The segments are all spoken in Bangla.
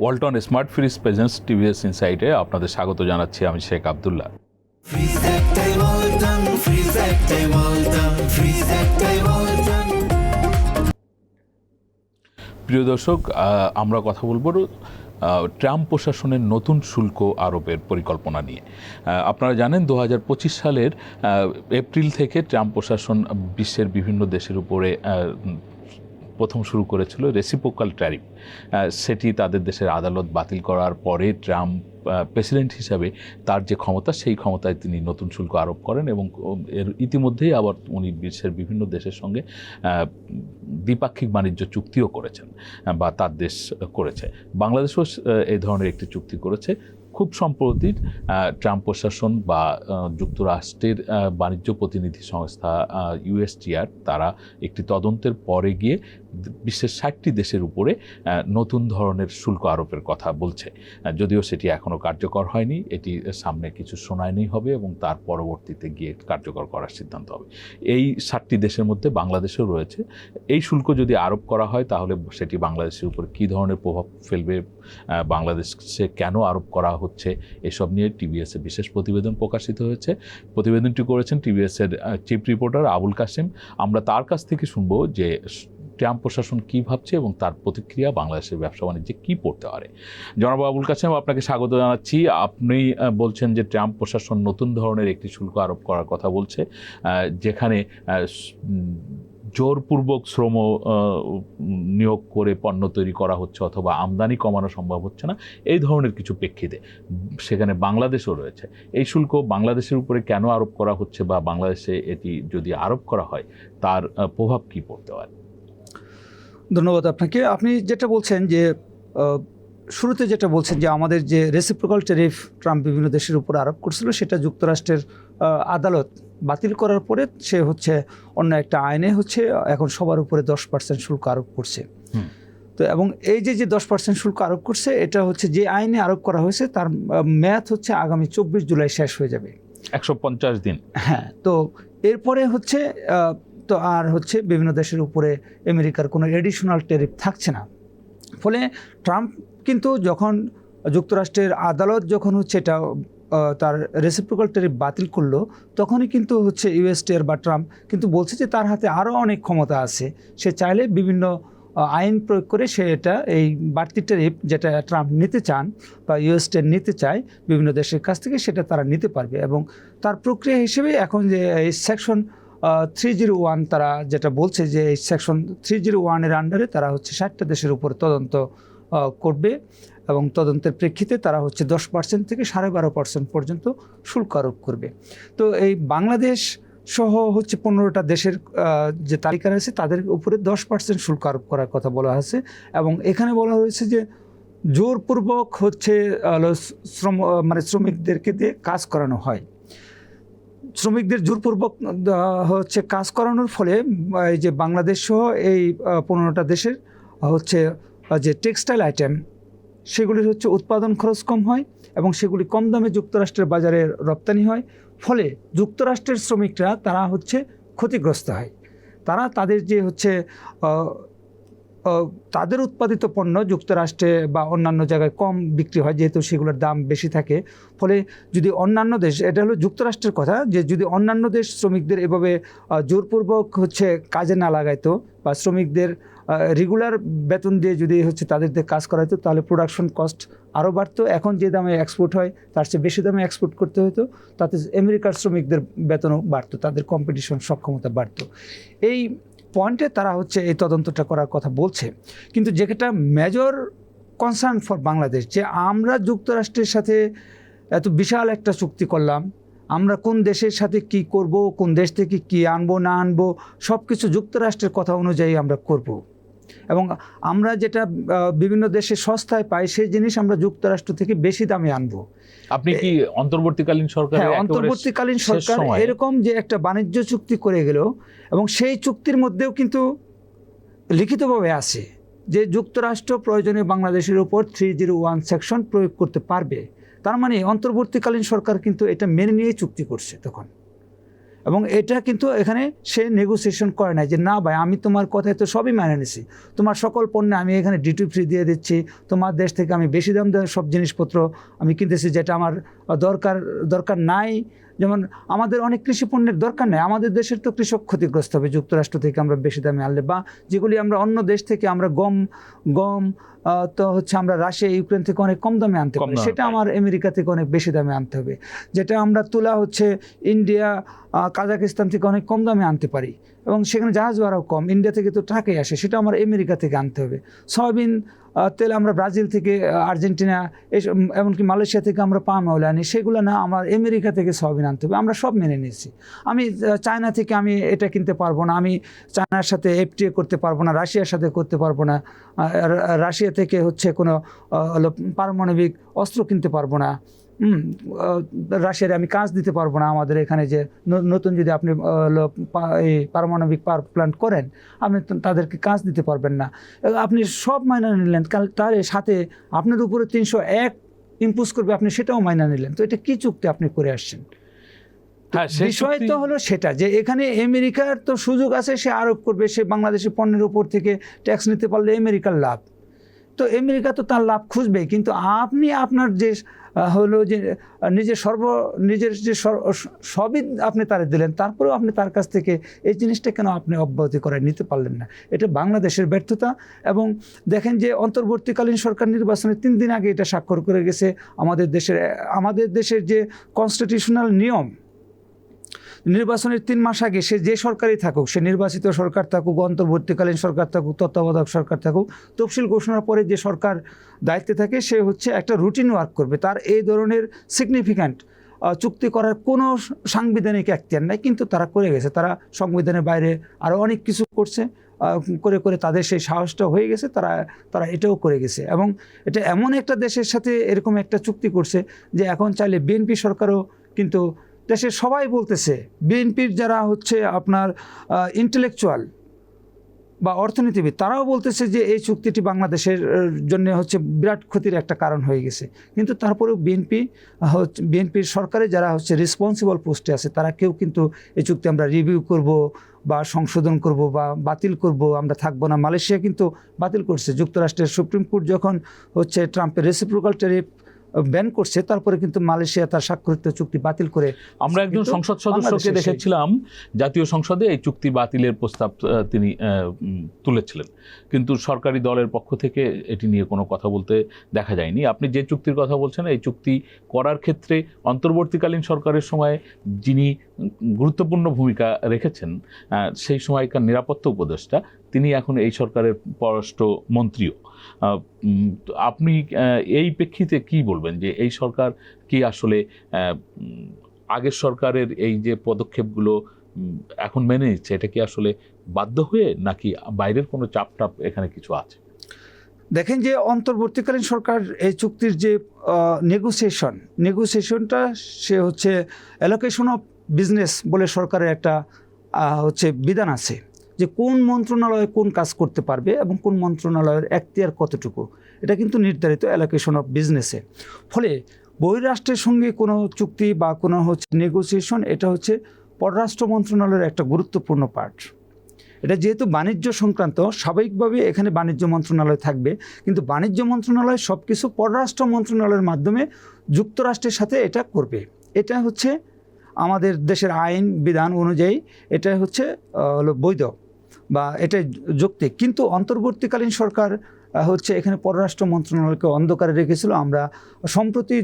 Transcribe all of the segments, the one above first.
Walton smart fridge presents TVS ইনসাইটে আপনাদের স্বাগত জানাচ্ছি। আমি শেখ আবদুল্লাহ। প্রিয় দর্শক, আমরা কথা বলবো ট্রাম্প প্রশাসনের নতুন শুল্ক আরোপের পরিকল্পনা নিয়ে। আপনারা জানেন 2025 সালের এপ্রিল থেকে ট্রাম্প প্রশাসন বিশ্বের বিভিন্ন দেশের উপরে প্রথম শুরু করেছিল রেসিপ্রোকাল ট্যারিফ। সেটি তাদের দেশের আদালত বাতিল করার পরে ট্রাম্প প্রেসিডেন্ট হিসাবে তার যে ক্ষমতা, সেই ক্ষমতায় তিনি নতুন শুল্ক আরোপ করেন এবং এর ইতিমধ্যেই আবার উনি বিশ্বের বিভিন্ন দেশের সঙ্গে দ্বিপাক্ষিক বাণিজ্য চুক্তিও করেছেন বা তার দেশ করেছে। বাংলাদেশও এই ধরনের একটি চুক্তি করেছে। খুব সম্প্রতি ট্রাম্প প্রশাসন বা যুক্তরাষ্ট্রের বাণিজ্য প্রতিনিধি সংস্থা ইউএসটিআর তারা একটি তদন্তের পরে গিয়ে বিশ্বের 60টি দেশের উপরে নতুন ধরনের শুল্ক আরোপের কথা বলছে। যদিও সেটি এখনও কার্যকর হয়নি, এটি সামনে কিছু শুনানি হবে এবং তার পরবর্তীতে গিয়ে কার্যকর করার সিদ্ধান্ত হবে। এই 60টি দেশের মধ্যে বাংলাদেশও রয়েছে। এই শুল্ক যদি আরোপ করা হয় তাহলে সেটি বাংলাদেশের উপর কী ধরনের প্রভাব ফেলবে, বাংলাদেশে কেন আরোপ করা হচ্ছে, এসব নিয়ে টিভিএসে বিশেষ প্রতিবেদন প্রকাশিত হয়েছে। প্রতিবেদনটি করেছেন টিভিএসের চিফ রিপোর্টার আবুল কাশেম। আমরা তার কাছ থেকে শুনবো যে ট্রাম্প প্রশাসন কী ভাবছে এবং তার প্রতিক্রিয়া বাংলাদেশের ব্যবসা বাণিজ্যে কী পড়তে পারে। জনাব আবুল কাশেম, আপনাকে স্বাগত জানাচ্ছি। আপনি বলছেন যে ট্রাম্প প্রশাসন নতুন ধরনের একটি শুল্ক আরোপ করার কথা বলছে, যেখানে জোরপূর্বক শ্রম নিয়োগ করে পণ্য তৈরি করা হচ্ছে অথবা আমদানি কমানো সম্ভব হচ্ছে না, এই ধরনের কিছু প্রেক্ষিতে সেখানে বাংলাদেশও রয়েছে। এই শুল্ক বাংলাদেশের উপরে কেন আরোপ করা হচ্ছে বা বাংলাদেশে এটি যদি আরোপ করা হয় তার প্রভাব কী পড়তে পারে? ধন্যবাদ আপনাকে। আপনি যেটা বলছেন যে শুরুতে যেটা বলছেন যে আমাদের যে রেসিপ্রোকাল ট্যারিফ ট্রাম্প বিভিন্ন দেশের উপর আরোপ করছিল, সেটা যুক্তরাষ্ট্রের আদালত বাতিল করার পরে সে অন্য একটা আইনে এখন সবার উপরে 10% শুল্ক আরোপ করছে। তো এবং এই যে 10% শুল্ক আরোপ করছে, এটা যে আইনে আরোপ করা হয়েছে তার মেয়াদ আগামী 24 জুলাই শেষ হয়ে যাবে, 150 দিন। হ্যাঁ, তো এরপরে তো আর বিভিন্ন দেশের উপরে আমেরিকার কোনো এডিশনাল ট্যারিফ থাকছে না। ফলে ট্রাম্প কিন্তু যখন যুক্তরাষ্ট্রের আদালত এটা তার রেসিপ্রোকাল ট্যারিফ বাতিল করলো, তখনই কিন্তু ইউএসটিআর বা ট্রাম্প কিন্তু বলছে যে তার হাতে আরও অনেক ক্ষমতা আছে। সে চাইলে বিভিন্ন আইন প্রয়োগ করে এই বাড়তি ট্যারিফ যেটা ট্রাম্প নিতে চান বা ইউএসটিআর নিতে চায় বিভিন্ন দেশের কাছ থেকে, সেটা তারা নিতে পারবে। এবং তার প্রক্রিয়া হিসেবে এখন যে এই সেকশন 301 তারা যেটা বলছে যে এই সেকশন 301-এর আন্ডারে তারা 60টা দেশের উপর তদন্ত করবে এবং তদন্তের প্রেক্ষিতে তারা 10% থেকে 12.5% পর্যন্ত শুল্ক আরোপ করবে। তো এই বাংলাদেশ সহ 15টা দেশের যে তালিকা রয়েছে তাদের উপরে 10% শুল্ক আরোপ করার কথা বলা হয়েছে। এবং এখানে বলা হয়েছে যে জোরপূর্বক শ্রমিকদেরকে দিয়ে কাজ করানো হয়। শ্রমিকদের জোরপূর্বক কাজ করানোর ফলে এই যে বাংলাদেশ সহ এই 15টা দেশের যে টেক্সটাইল আইটেম, সেগুলির উৎপাদন খরচ কম হয় এবং সেগুলি কম দামে যুক্তরাষ্ট্রের বাজারে রপ্তানি হয়। ফলে যুক্তরাষ্ট্রের শ্রমিকরা তারা ক্ষতিগ্রস্ত হয়। তারা তাদের যে তাদের উৎপাদিত পণ্য যুক্তরাষ্ট্রে বা অন্যান্য জায়গায় কম বিক্রি হয়, যেহেতু সেগুলোর দাম বেশি থাকে। ফলে যদি অন্যান্য দেশ, এটা হলো যুক্তরাষ্ট্রের কথা, যে যদি অন্যান্য দেশ শ্রমিকদের এভাবে জোরপূর্বক কাজে না লাগাইতো বা শ্রমিকদের রেগুলার বেতন দিয়ে যদি তাদের দিয়ে কাজ করাইতো, তাহলে প্রোডাকশন কস্ট আরও বাড়তো। এখন যে দামে এক্সপোর্ট হয় তার চেয়ে বেশি দামে এক্সপোর্ট করতে হতো, তাতে আমেরিকার শ্রমিকদের বেতনও বাড়তো, তাদের কম্পিটিশন সক্ষমতা বাড়তো। এই পয়েন্টে তারা এই তদন্তটা করার কথা বলছে। কিন্তু যেটা মেজর কনসার্ন ফর বাংলাদেশ, যে আমরা যুক্তরাষ্ট্রের সাথে এত বিশাল একটা চুক্তি করলাম, আমরা কোন দেশের সাথে কি করব, কোন দেশ থেকে কি আনবো না আনবো, সব কিছু যুক্তরাষ্ট্রের কথা অনুযায়ী আমরা করব। এবং আমরা যেটা বিভিন্ন দেশে সস্তায় পাই সেই জিনিস আমরা যুক্তরাষ্ট্র থেকে বেশি দামে আনবো। আপনি কি অন্তর্বর্তীকালীন সরকার? হ্যাঁ, অন্তর্বর্তীকালীন সরকার এরকম যে একটা বাণিজ্য চুক্তি করে গেল এবং সেই চুক্তির মধ্যেও কিন্তু লিখিতভাবে আছে যে যুক্তরাষ্ট্র প্রয়োজনে বাংলাদেশের উপর 301 সেকশন প্রয়োগ করতে পারবে। তার মানে অন্তর্বর্তীকালীন সরকার কিন্তু এটা মেনে নিয়ে চুক্তি করছে তখন। এবং এটা কিন্তু এখানে সে নেগোসিয়েশন করে না যে না ভাই আমি তোমার কথায় তো সবই মেনে নিছি, তোমার সকল পণ্যে আমি এখানে ডিউটি ফ্রি দিয়ে দিচ্ছি, তোমার দেশ থেকে আমি বেশি দাম দেওয়া সব জিনিসপত্র আমি কিনতেছি যেটা আমার দরকার নাই। যেমন আমাদের অনেক কৃষি পণ্যের দরকার নেই, আমাদের দেশের তো কৃষক ক্ষতিগ্রস্ত হবে যুক্তরাষ্ট্র থেকে আমরা বেশি দামে আনলে, বা যেগুলি আমরা অন্য দেশ থেকে আমরা গম তো হচ্ছে আমরা রাশিয়া ইউক্রেন থেকে অনেক কম দামে আনতে পারি, সেটা আমার আমেরিকা থেকে অনেক বেশি দামে আনতে হবে। যেটা আমরা তুলা হচ্ছে ইন্ডিয়া কাজাকিস্তান থেকে অনেক কম দামে আনতে পারি এবং সেখানে জাহাজ ভাড়াও কম, ইন্ডিয়া থেকে তো ট্রাকে আসে, সেটা আমার আমেরিকা থেকে আনতে হবে। সয়াবিন তেল আমরা ব্রাজিল থেকে, আর্জেন্টিনা, এমনকি মালয়েশিয়া থেকে আমরা পাম অয়েল আনি, সেগুলো না আমার আমেরিকা থেকে সয়াবিন আনতে হবে। আমরা সব মেনে নিয়েছি। আমি চায়না থেকে আমি এটা কিনতে পারবো না, আমি চায়নার সাথে এফটিএ করতে পারবো না, রাশিয়ার সাথে করতে পারবো না, রাশিয়া থেকে হচ্ছে কোনো পারমাণবিক অস্ত্র কিনতে পারবো না, রাশিয়ার আমি কাজ দিতে পারবো না। আমাদের এখানে যে নতুন যদি আপনি এই পারমাণবিক পাওয়ার প্ল্যান্ট করেন, আপনি তাদেরকে কাজ দিতে পারবেন না। আপনি সব মাইনা নিলেন, তার সাথে আপনার উপরে 301 ইম্পোজ করবে, আপনি সেটাও মাইনা নিলেন। তো এটা কি চুক্তি আপনি করে আসছেন? বিষয় তো হলো সেটা যে এখানে আমেরিকার তো সুযোগ আছে, সে আরোপ করবে, সে বাংলাদেশের পণ্যের উপর থেকে ট্যাক্স নিতে পারলে আমেরিকার লাভ। তো আমেরিকা তো তার লাভ খুঁজবেই, কিন্তু আপনি আপনার যে হলো যে নিজের যে সবই আপনি তারে দিলেন, তারপরেও আপনি তার কাছ থেকে এই জিনিসটা কেন আপনি অব্যাহতি করে নিতে পারলেন না? এটা বাংলাদেশের ব্যর্থতা। এবং দেখেন যে অন্তর্বর্তীকালীন সরকার নির্বাচনের 3 দিন আগে এটা স্বাক্ষর করে গেছে। আমাদের দেশের যে কনস্টিটিউশনাল নিয়ম, নির্বাচনের 3 মাস আগে সে যে সরকারই থাকুক, সে নির্বাচিত সরকার থাকুক, অন্তর্বর্তীকালীন সরকার থাকুক, তত্ত্বাবধায়ক সরকার থাকুক, তফসিল ঘোষণার পরে যে সরকার দায়িত্বে থাকে সে হচ্ছে একটা রুটিন ওয়ার্ক করবে। তার এই ধরনের সিগনিফিক্যান্ট চুক্তি করার কোনো সাংবিধানিক এখতিয়ার নাই, কিন্তু তারা করে গেছে। তারা সংবিধানের বাইরে আরও অনেক কিছু করছে, করে তাদের সেই সাহসটা হয়ে গেছে, তারা এটাও করে গেছে। এবং এটা এমন একটা দেশের সাথে এরকম একটা চুক্তি করছে যে এখন চাইলে বিএনপি সরকারও, কিন্তু দেশের সবাই বলতেছে, বিএনপির যারা হচ্ছে আপনার ইন্টেলেকচুয়াল বা অর্থনীতিবিদ, তারাও বলতেছে যে এই চুক্তিটি বাংলাদেশের জন্য হচ্ছে বিরাট ক্ষতির একটা কারণ হয়ে গেছে। কিন্তু তারপরেও বিএনপির সরকারে যারা হচ্ছে রেসপন্সিবল পোস্টে আছে, তারা কেউ কিন্তু এই চুক্তি আমরা রিভিউ করব বা সংশোধন করব বা বাতিল করব, আমরা থাকবো না। মালয়েশিয়া কিন্তু বাতিল করছে। যুক্তরাষ্ট্রের সুপ্রিম কোর্ট যখন হচ্ছে ট্রাম্পের রেসিপ্রোকাল ট্যারিফ ব্যান করছে, তারপরে কিন্তু মালয়েশিয়া তার স্বাক্ষরিত চুক্তি বাতিল করে। আমরা একজন সংসদ সদস্যকে দেখেছিলাম জাতীয় সংসদে এই চুক্তি বাতিলের প্রস্তাব তিনি তুলেছিলেন, কিন্তু সরকারি দলের পক্ষ থেকে এটি নিয়ে কোনো কথা বলতে দেখা যায়নি। আপনি যে চুক্তির কথা বলছেন, এই চুক্তি করার ক্ষেত্রে অন্তর্বর্তীকালীন সরকারের সময় যিনি গুরুত্বপূর্ণ ভূমিকা রেখেছেন, সেই সময়কার নিরাপত্তা উপদেষ্টা, তিনি এখন এই সরকারের পররাষ্ট্র মন্ত্রীও। আপনি এই প্রেক্ষিতে কি বলবেন যে এই সরকার কি আসলে আগের সরকারের এই যে পদক্ষেপগুলো এখন মেনে নিচ্ছে, এটা কি আসলে বাধ্য হয়ে, নাকি বাইরের কোনো চাপ এখানে কিছু আছে? দেখেন যে অন্তর্বর্তীকালীন সরকার এই চুক্তির যে নেগোসিয়েশনটা, সে হচ্ছে অ্যালোকেশন অফ বিজনেস বলে সরকারের একটা হচ্ছে বিধান আছে যে কোন মন্ত্রণালয় কোন কাজ করতে পারবে এবং কোন মন্ত্রণালয়ের এখতিয়ার কতটুকু, এটা কিন্তু নির্ধারিত অ্যালোকেশন অফ বিজনেসে। ফলে বহিরাষ্ট্রের সঙ্গে কোনো চুক্তি বা কোনো হচ্ছে নেগোসিয়েশন, এটা হচ্ছে পররাষ্ট্র মন্ত্রণালয়ের একটা গুরুত্বপূর্ণ পার্ট। এটা যেহেতু বাণিজ্য সংক্রান্ত, স্বাভাবিকভাবে এখানে বাণিজ্য মন্ত্রণালয় থাকবে, কিন্তু বাণিজ্য মন্ত্রণালয় সব কিছু পররাষ্ট্র মন্ত্রণালয়ের মাধ্যমে যুক্তরাষ্ট্রের সাথে এটা করবে। এটা হচ্ছে আমাদের দেশের আইন বিধান অনুযায়ী এটা হচ্ছে বৈধ বা এটা যৌক্তিক। কিন্তু অন্তর্বর্তীকালীন সরকার হচ্ছে এখানে পররাষ্ট্র মন্ত্রণালয়কে অন্ধকারে রেখেছিল। আমরা সম্প্রতি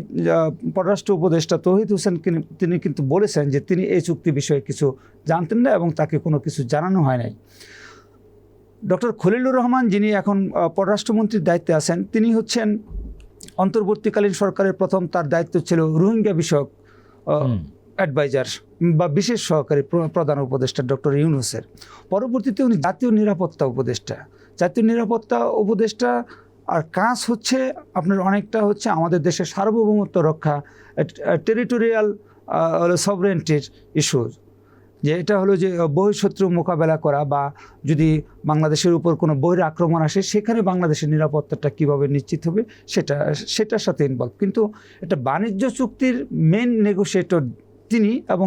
পররাষ্ট্র উপদেষ্টা তৌহিদ হোসেন তিনি কিন্তু বলেছেন যে তিনি এই চুক্তি বিষয়ে কিছু জানতেন না এবং তাকে কোনো কিছু জানানো হয় নাই। ডক্টর খলিলুর রহমান, যিনি এখন পররাষ্ট্রমন্ত্রীর দায়িত্বে আছেন, তিনি হচ্ছেন অন্তর্বর্তীকালীন সরকারের প্রথম, তার দায়িত্ব ছিল রোহিঙ্গা বিষয়ক অ্যাডভাইজার বা বিশেষ সহকারী প্রধান উপদেষ্টা ডক্টর ইউনূসের। পরবর্তীতে উনি জাতীয় নিরাপত্তা উপদেষ্টা আর কাজ হচ্ছে আপনার অনেকটা হচ্ছে আমাদের দেশের সার্বভৌমত্ব রক্ষা, টেরিটোরিয়াল সভরেন্টির ইস্যু, যে এটা হলো যে বহিঃশত্রু মোকাবেলা করা বা যদি বাংলাদেশের উপর কোনো বহির আক্রমণ আসে সেখানে বাংলাদেশের নিরাপত্তাটা কীভাবে নিশ্চিত হবে সেটার সাথে ইনভলভ। কিন্তু এটা বাণিজ্য চুক্তির মেন নেগোসিয়েটর তিনি এবং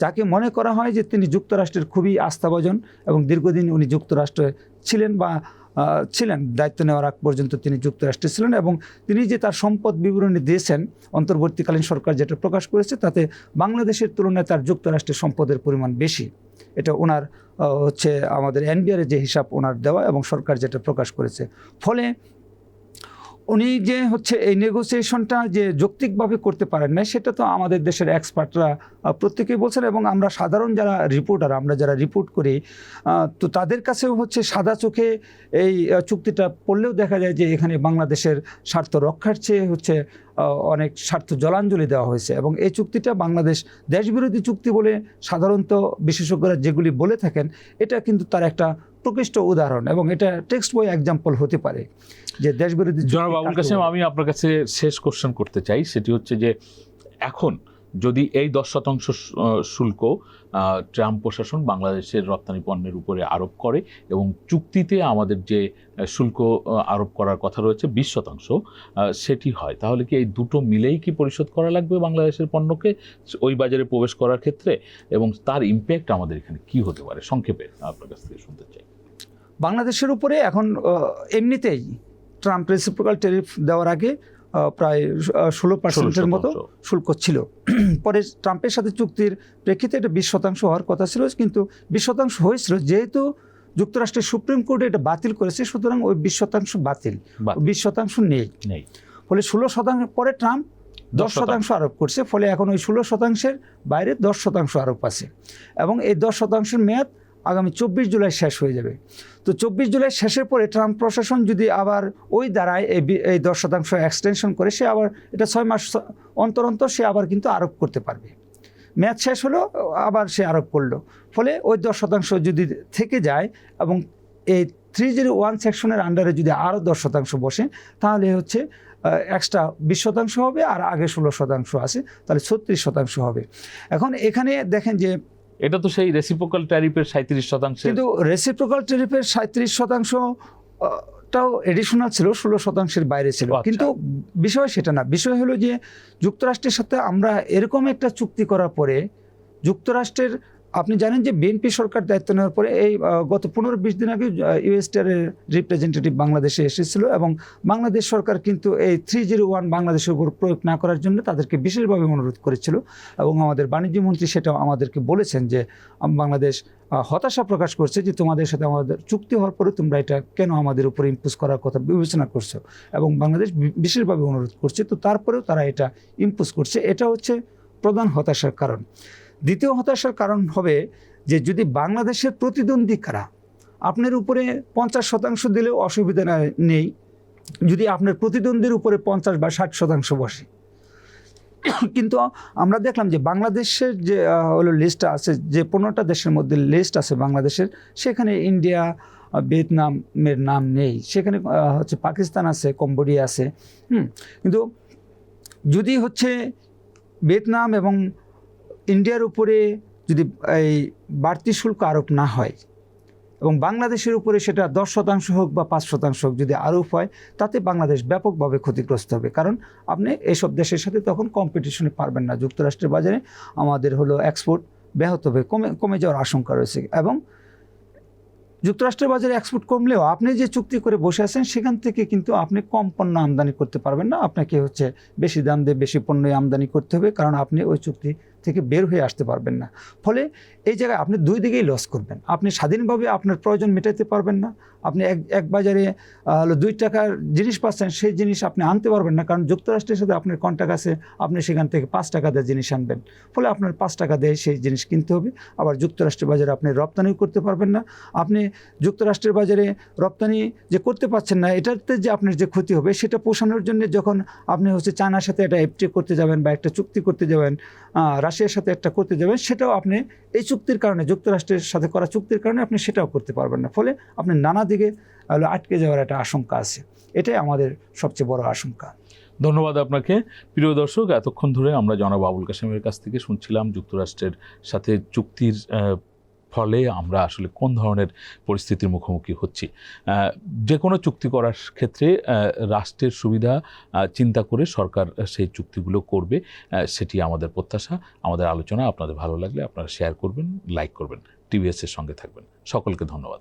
যাকে মনে করা হয় যে তিনি যুক্তরাষ্ট্রের খুবই আস্থাভাজন এবং দীর্ঘদিন উনি যুক্তরাষ্ট্রে ছিলেন বা দায়িত্ব নেওয়ার আগ পর্যন্ত তিনি যুক্তরাষ্ট্রে ছিলেন, এবং তিনি যে তার সম্পদ বিবরণী দিয়েছেন অন্তর্বর্তীকালীন সরকার যেটা প্রকাশ করেছে, তাতে বাংলাদেশের তুলনায় তার যুক্তরাষ্ট্রের সম্পদের পরিমাণ বেশি। এটা ওনার হচ্ছে আমাদের এনবিআর যে হিসাব ওনার দেওয়া এবং সরকার যেটা প্রকাশ করেছে। ফলে উনি যে হচ্ছে এই নেগোসিয়েশনটা যে যৌক্তিকভাবে করতে পারেন না, সেটা তো আমাদের দেশের এক্সপার্টরা প্রত্যেকেই বলছেন, এবং আমরা সাধারণ যারা রিপোর্টার, আমরা যারা রিপোর্ট করি, তো তাদের কাছেও হচ্ছে সাদা চোখে এই চুক্তিটা পড়লেও দেখা যায় যে এখানে বাংলাদেশের স্বার্থ রক্ষার চেয়ে হচ্ছে অনেক স্বার্থ জলাঞ্জলি দেওয়া হয়েছে। এবং এই চুক্তিটা বাংলাদেশ দেশবিরোধী চুক্তি বলে সাধারণত বিশেষজ্ঞরা যেগুলি বলে থাকেন, এটা কিন্তু তার একটা প্রকৃষ্ট উদাহরণ, এবং এটা টেক্সট বই এক্সাম্পল হতে পারে যে দেশবিরোধী। জনাব আবুল কাসেম, আমি আপনার কাছে শেষ কোশ্চেন করতে চাই, সেটি হচ্ছে যে এখন যদি এই 10% শুল্ক ট্রাম্প প্রশাসন বাংলাদেশের রপ্তানি পণ্যের উপরে আরোপ করে এবং চুক্তিতে আমাদের যে শুল্ক আরোপ করার কথা রয়েছে 20%, সেটি হয়, তাহলে কি এই দুটো মিলেই কি পরিশোধ করা লাগবে বাংলাদেশের পণ্যকে ওই বাজারে প্রবেশ করার ক্ষেত্রে, এবং তার ইম্প্যাক্ট আমাদের এখানে কি হতে পারে সংক্ষেপে আপনার কাছ থেকে শুনতে চাই। বাংলাদেশের উপরে এখন এমনিতেই ট্রাম্প রেসিপ্রোকাল ট্যারিফ দেওয়ার আগে প্রায় 16% মতো শুল্ক ছিল। পরে ট্রাম্পের সাথে চুক্তির প্রেক্ষিতে এটা 20% হওয়ার কথা ছিল, কিন্তু 20% হয়েছিল। যেহেতু যুক্তরাষ্ট্রের সুপ্রিম কোর্টে এটা বাতিল করেছে, সুতরাং ওই 20% বাতিল, 20% নেই। ফলে 16% পরে ট্রাম্প 10% আরোপ করছে। ফলে এখন ওই 16%-এর বাইরে 10% আরোপ আছে, এবং এই 10%-এর মেয়াদ আগামী 24 জুলাই শেষ হয়ে যাবে। তো 24 জুলাই শেষের পরে ট্রাম্প প্রশাসন যদি আবার ওই দ্বারায় এই 10% এক্সটেনশন করে, সে আবার এটা 6 মাস অন্তর অন্তর সে আবার কিন্তু আরোপ করতে পারবে। মেয়াদ শেষ হলো, আবার সে আরোপ করলো। ফলে ওই 10% যদি থেকে যায় এবং এই 301 সেকশনের আন্ডারে যদি আরও 10% বসে, তাহলে হচ্ছে এক্সট্রা 20% হবে, আর আগে 16% আছে, তাহলে 36% হবে। এখন এখানে দেখেন যে এটা তো সেই রেসিপ্রোকাল ট্যারিফের 37%, কিন্তু রেসিপ্রোকাল ট্যারিফের 37%টাও এডিশনাল ছিল, 16%-এর বাইরে ছিল। কিন্তু বিষয় সেটা না, বিষয় হলো যে যুক্তরাষ্ট্রের সাথে আমরা এরকম একটা চুক্তি করার পরে যুক্তরাষ্ট্রের, আপনি জানেন যে বিএনপি সরকার দায়িত্ব নেওয়ার পরে এই গত 15-20 দিন আগে ইউএসটিআরের রিপ্রেজেন্টেটিভ বাংলাদেশে এসেছিল, এবং বাংলাদেশ সরকার কিন্তু এই 301 বাংলাদেশের উপর প্রয়োগ না করার জন্য তাদেরকে বিশেষভাবে অনুরোধ করেছিল, এবং আমাদের বাণিজ্যমন্ত্রী সেটাও আমাদেরকে বলেছেন যে বাংলাদেশ হতাশা প্রকাশ করছে যে তোমাদের সাথে আমাদের চুক্তি হওয়ার পরে তোমরা এটা কেন আমাদের উপরে ইম্পোজ করার কথা বিবেচনা করছো, এবং বাংলাদেশ বিশেষভাবে অনুরোধ করছে। তো তারপরেও তারা এটা ইম্পোজ করছে, এটা হচ্ছে প্রধান হতাশার কারণ। দ্বিতীয় হতাশার কারণ হবে যে যদি বাংলাদেশের প্রতিদ্বন্দ্বী কারা আপনার উপরে 50% দিলেও অসুবিধা নেই, যদি আপনার প্রতিদ্বন্দ্বীর উপরে 50 বা 60% বসে। কিন্তু আমরা দেখলাম যে বাংলাদেশের যে হলো লিস্টটা আছে, যে 15টা দেশের মধ্যে লিস্ট আছে বাংলাদেশের, সেখানে ইন্ডিয়া, ভিয়েতনামের নাম নেই, সেখানে হচ্ছে পাকিস্তান আছে, কম্বোডিয়া আছে। কিন্তু যদি হচ্ছে ভিয়েতনাম এবং ইন্ডিয়ার উপরে যদি এই বাড়তি শুল্ক আরোপ না হয় এবং বাংলাদেশের উপরে সেটা 10% হোক বা 5% হোক যদি আরোপ হয়, তাতে বাংলাদেশ ব্যাপকভাবে ক্ষতিগ্রস্ত হবে। কারণ আপনি এসব দেশের সাথে তখন কম্পিটিশনে পারবেন না। যুক্তরাষ্ট্রের বাজারে আমাদের হলো এক্সপোর্ট ব্যাহত হবে, কমে যাওয়ার আশঙ্কা রয়েছে, এবং যুক্তরাষ্ট্রের বাজারে এক্সপোর্ট কমলেও আপনি যে চুক্তি করে বসে আছেন সেখান থেকে কিন্তু আপনি কম পণ্য আমদানি করতে পারবেন না। আপনাকে হচ্ছে বেশি দাম দিয়ে বেশি পণ্য আমদানি করতে হবে, কারণ আপনি ওই চুক্তি থেকে বের হয়ে আসতে পারবেন না। ফলে এই জায়গায় আপনি দুই দিকেই লস করবেন। আপনি স্বাধীনভাবে আপনার প্রয়োজন মেটাতে পারবেন না। আপনি এক বাজারে 2 টাকার জিনিস পাচ্ছেন, সেই জিনিস আপনি আনতে পারবেন না, কারণ যুক্তরাষ্ট্রের সাথে আপনার কন্ট্রাক্ট আছে, আপনি সেখান থেকে 5 টাকা দিয়ে জিনিস আনবেন। ফলে আপনার 5 টাকা দিয়ে সেই জিনিস কিনতে হবে। আবার যুক্তরাষ্ট্রের বাজারে আপনি রপ্তানিও করতে পারবেন না। আপনি যুক্তরাষ্ট্রের বাজারে রপ্তানি যে করতে পারছেন না, এটাতে যে আপনার যে ক্ষতি হবে সেটা পোষানোর জন্য যখন আপনি হচ্ছে চায়নার সাথে একটা এফটিএ করতে যাবেন বা একটা চুক্তি করতে যাবেন, রাশিয়ার সাথে একটা করতে যাবেন, সেটাও আপনি এই চুক্তির কারণে, যুক্তরাষ্ট্রের সাথে করা চুক্তির কারণে আপনি সেটাও করতে পারবেন না। ফলে আপনি নানা দিকে আটকে যাওয়ার একটা আশঙ্কা আছে। এটাই আমাদের সবচেয়ে বড় আশঙ্কা। ধন্যবাদ আপনাকে। প্রিয় দর্শক, এতক্ষণ ধরে আমরা জনাব আবুল কাসেমের কাছ থেকে শুনছিলাম যুক্তরাষ্ট্রের সাথে চুক্তির ফলে আমরা আসলে কোন ধরনের পরিস্থিতির মুখোমুখি হচ্ছি। যে কোনো চুক্তি করার ক্ষেত্রে রাষ্ট্রের সুবিধা চিন্তা করে সরকার সেই চুক্তিগুলো করবে, সেটি আমাদের প্রত্যাশা। আমাদের আলোচনা আপনাদের ভালো লাগলে আপনারা শেয়ার করবেন, লাইক করবেন, টিভিএস এর সঙ্গে থাকবেন। সকলকে ধন্যবাদ।